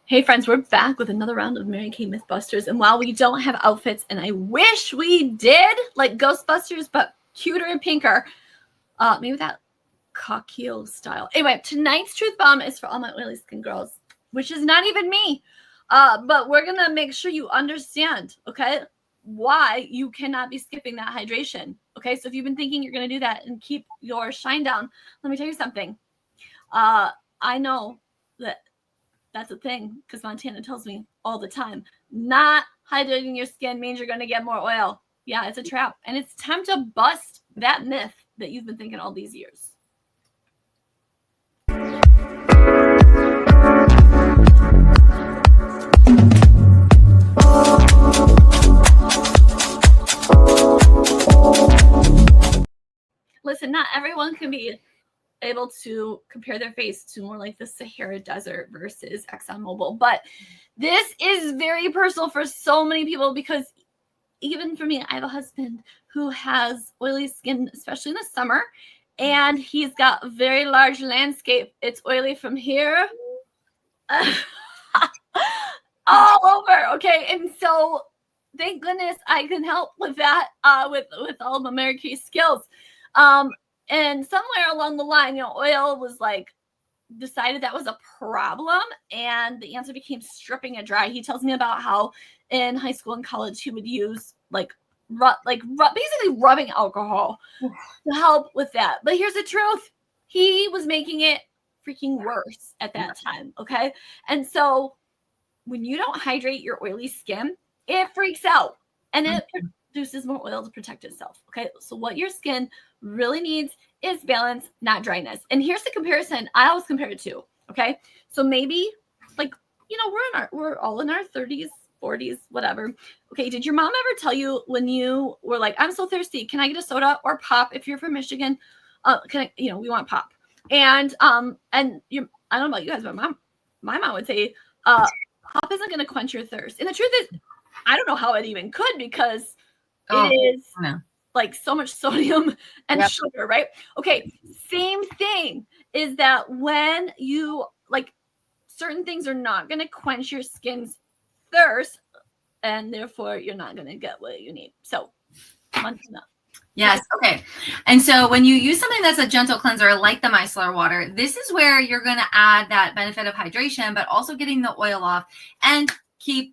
Hey friends, we're back with another round of Mary Kay MythBusters. And while we don't have outfits, and I wish we did, like Ghostbusters, but cuter and pinker, maybe that coquille style. Anyway, tonight's truth bomb is for all my oily skin girls, which is not even me. But we're gonna make sure you understand, okay, why you cannot be skipping that hydration. Okay, so if you've been thinking you're gonna do that and keep your shine down, let me tell you something. I know that that's a thing because Montana tells me all the time, not hydrating your skin means you're going to get more oil. Yeah, it's a trap. And it's time to bust that myth that you've been thinking all these years. Listen, not everyone can be able to compare their face to more like the Sahara Desert versus ExxonMobil. But this is very personal for so many people because even for me, I have a husband who has oily skin, especially in the summer, and he's got a very large landscape. It's oily from here all over, okay? And so thank goodness I can help with that with all of my Mary Kay skills. And somewhere along the line, oil was like decided that was a problem, and the answer became stripping it dry. He tells me about how in high school and college he would use basically rubbing alcohol to help with that. But here's the truth: he was making it freaking worse at that time. Okay, and so when you don't hydrate your oily skin, it freaks out and it produces more oil to protect itself. Okay, so what your skin really needs is balance, not dryness. And here's the comparison I always compare it to. Okay, so maybe we're all in our 30s, 40s, whatever. Okay, did your mom ever tell you when you were like, I'm so thirsty, can I get a soda or pop? If you're from Michigan, we want pop. And I don't know about you guys, but my mom would say, pop isn't going to quench your thirst. And the truth is, I don't know how it even could because it is like so much sodium and sugar, right? Okay, same thing is that when you certain things are not going to quench your skin's thirst, and therefore you're not going to get what you need. So, Montana. Yes. Okay. And so when you use something that's a gentle cleanser like the Micellar Water, this is where you're going to add that benefit of hydration, but also getting the oil off and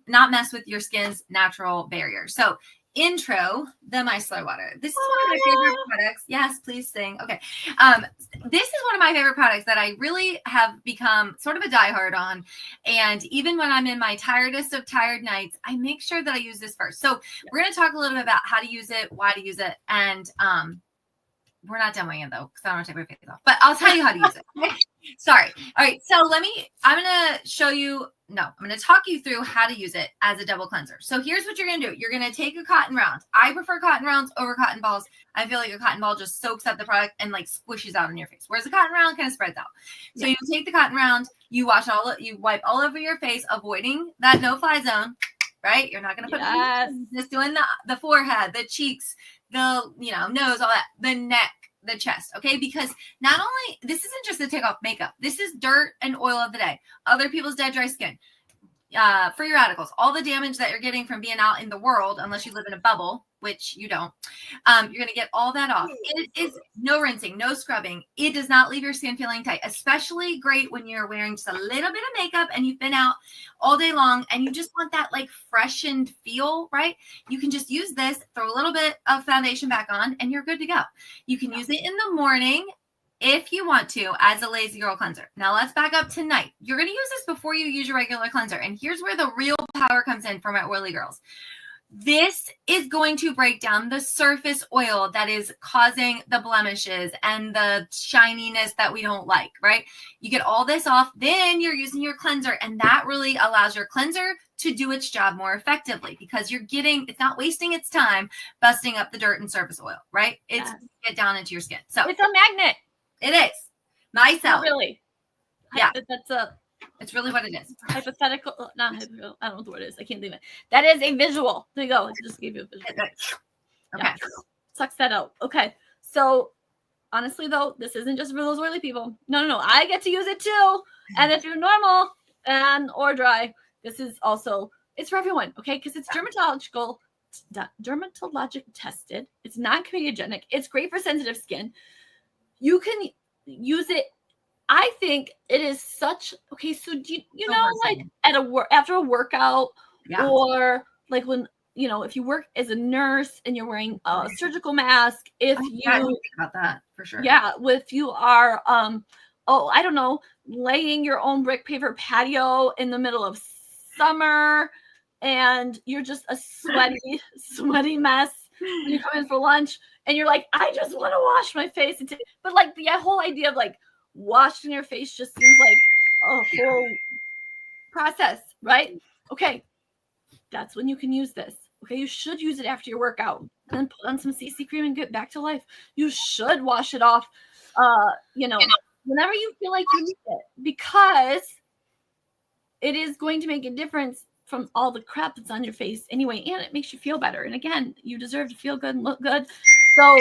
not mess with your skin's natural barrier. So intro, the Micellar Water. This is one of my favorite products. Yes, please sing. Okay. This is one of my favorite products that I really have become sort of a diehard on. And even when I'm in my tiredest of tired nights, I make sure that I use this first. So we're going to talk a little bit about how to use it, why to use it. And we're not demoing it though, because I don't want to take my face off, but I'll tell you how to use it. Okay? Sorry. All right. So I'm going to talk you through how to use it as a double cleanser. So here's what you're going to do. You're going to take a cotton round. I prefer cotton rounds over cotton balls. I feel like a cotton ball just soaks up the product and squishes out in your face. Whereas a cotton round kind of spreads out. So you take the cotton round, you wipe all over your face, avoiding that no-fly zone, right? You're not going to put just doing the forehead, the cheeks, the nose, all that, the neck, the chest, okay? Because not only, this isn't just to take off makeup. This is dirt and oil of the day. Other people's dead, dry skin. Free radicals, all the damage that you're getting from being out in the world, unless you live in a bubble, which you don't, you're going to get all that off. It is no rinsing, no scrubbing. It does not leave your skin feeling tight, especially great when you're wearing just a little bit of makeup and you've been out all day long and you just want that freshened feel, right? You can just use this, throw a little bit of foundation back on, and you're good to go. You can use it in the morning if you want to, as a lazy girl cleanser. Now let's back up to night. You're going to use this before you use your regular cleanser. And here's where the real power comes in for my oily girls. This is going to break down the surface oil that is causing the blemishes and the shininess that we don't like, right? You get all this off, then you're using your cleanser, and that really allows your cleanser to do its job more effectively because it's not wasting its time busting up the dirt and surface oil, right? It's get down into your skin. So it's a magnet. It is. Micellar. Not really. Yeah. It's really what it is. Hypothetical. Not hypothetical. I don't know what the word is. I can't think of it. That is a visual. There you go. I just gave you a visual. Okay. Yeah. Sucks that out. Okay. So honestly, though, this isn't just for those oily people. No. I get to use it too. And if you're normal, and or dry. This is also, it's for everyone, okay? Because it's dermatologic tested. It's non-comedogenic. It's great for sensitive skin. You can use it. I think it is such, okay, so do you know, like after a workout, or like when, you know, if you work as a nurse and you're wearing a surgical mask, if you think about that for sure. Yeah, if you are I don't know, laying your own brick paver patio in the middle of summer and you're just a sweaty mess when you come in for lunch and you're like, I just want to wash my face. But like the whole idea of like washing your face just seems like a whole process, right? Okay, that's when you can use this. Okay, you should use it after your workout and then put on some CC cream and get back to life. You should wash it off, whenever you feel like you need it, because it is going to make a difference from all the crap that's on your face anyway, and it makes you feel better. And again, you deserve to feel good and look good. So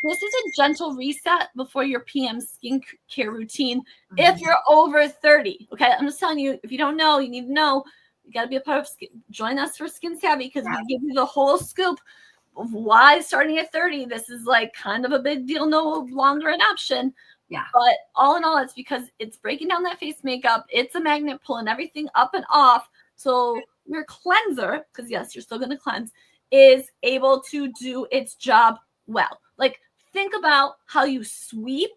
this is a gentle reset before your PM skincare routine. If you're over 30, okay, I'm just telling you, if you don't know, you need to know. You got to be a part of join us for Skin Savvy, because we give you the whole scoop of why starting at 30, this is like kind of a big deal, no longer an option. Yeah. But all in all, it's because it's breaking down that face makeup. It's a magnet pulling everything up and off. So your cleanser, because yes, you're still going to cleanse, is able to do its job well. Like think about how you sweep.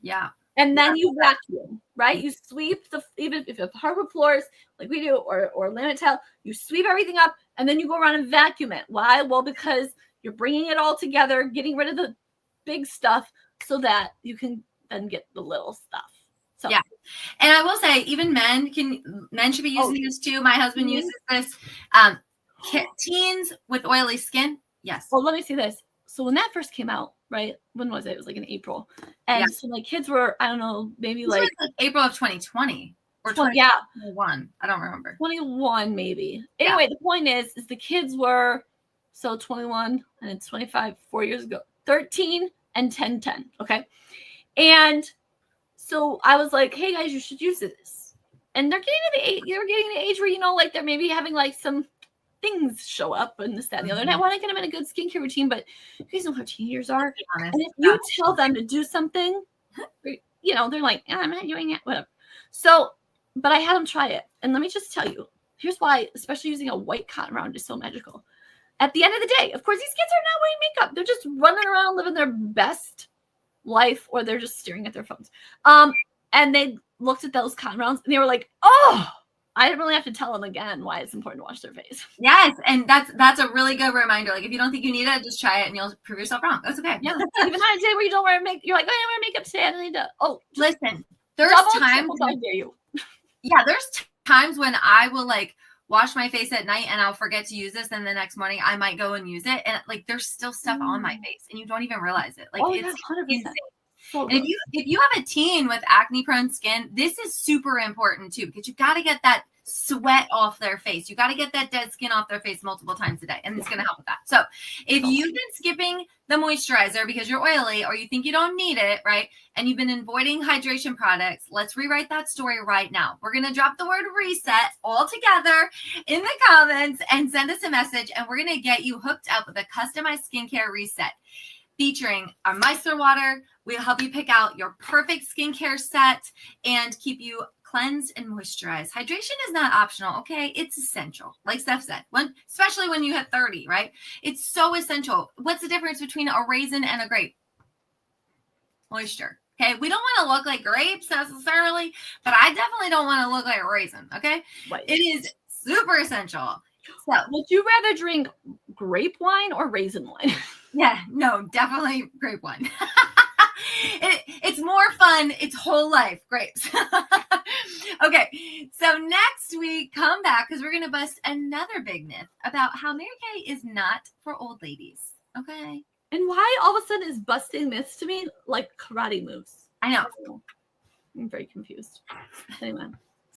Yeah. And then you vacuum, right? You sweep even if you have hardwood floors like we do, or laminate tile, you sweep everything up and then you go around and vacuum it. Why? Well, because you're bringing it all together, getting rid of the big stuff so that you can then get the little stuff. So yeah. And I will say, even men should be using this too. My husband uses this. Teens with oily skin. Yes. Well, let me see this. So when that first came out, right? When was it? It was like in April. And so my kids were, I don't know, maybe like April of 2020 or 2021. I don't remember. 21 maybe. Anyway, the point is the kids were, so 21 and it's 25, 4 years ago, 13 and 10. Okay. And so I was like, hey guys, you should use this. And they're getting to the age where, you know, like they're maybe having like some things show up and this, that, and the other. And I want to get them in a good skincare routine, but you guys know how teenagers are. And if you tell them to do something, you know, they're like, I'm not doing it, whatever. So, but I had them try it. And let me just tell you, here's why, especially using a white cotton round is so magical. At the end of the day, of course, these kids are not wearing makeup. They're just running around living their best life, or they're just staring at their phones. And they looked at those cotton rounds and they were like, oh, I didn't really have to tell them again why it's important to wash their face. Yes, and that's a really good reminder. Like if you don't think you need it, just try it and you'll prove yourself wrong. That's okay. Yeah. Even on a day where you don't wear makeup, you're like, oh, I wear makeup today. I don't need to. Oh, listen, there's times. I dare you. Yeah, there's times when I will like wash my face at night and I'll forget to use this, and the next morning I might go and use it, and like there's still stuff on my face and you don't even realize it. Like it's insane. So and if you have a teen with acne prone skin, this is super important too, because you got to get that sweat off their face. You got to get that dead skin off their face multiple times a day, and it's going to help with that. So if you've been skipping the moisturizer because you're oily or you think you don't need it, right, and you've been avoiding hydration products, let's rewrite that story right now. We're going to drop the word reset all together in the comments and send us a message, and we're going to get you hooked up with a customized skincare reset featuring our Micellar Water. We'll help you pick out your perfect skincare set and keep you cleansed and moisturized. Hydration is not optional, okay? It's essential. Like Steph said, especially when you hit 30, right? It's so essential. What's the difference between a raisin and a grape? Moisture, okay? We don't want to look like grapes necessarily, but I definitely don't want to look like a raisin, okay? Right. It is super essential. So, would you rather drink grape wine or raisin wine? Yeah, no, definitely grape wine. It's more fun. It's whole life grapes. Okay, so next week, come back because we're going to bust another big myth about how Mary Kay is not for old ladies. Okay. And why all of a sudden is busting myths to me like karate moves? I know. I'm very confused. Anyway.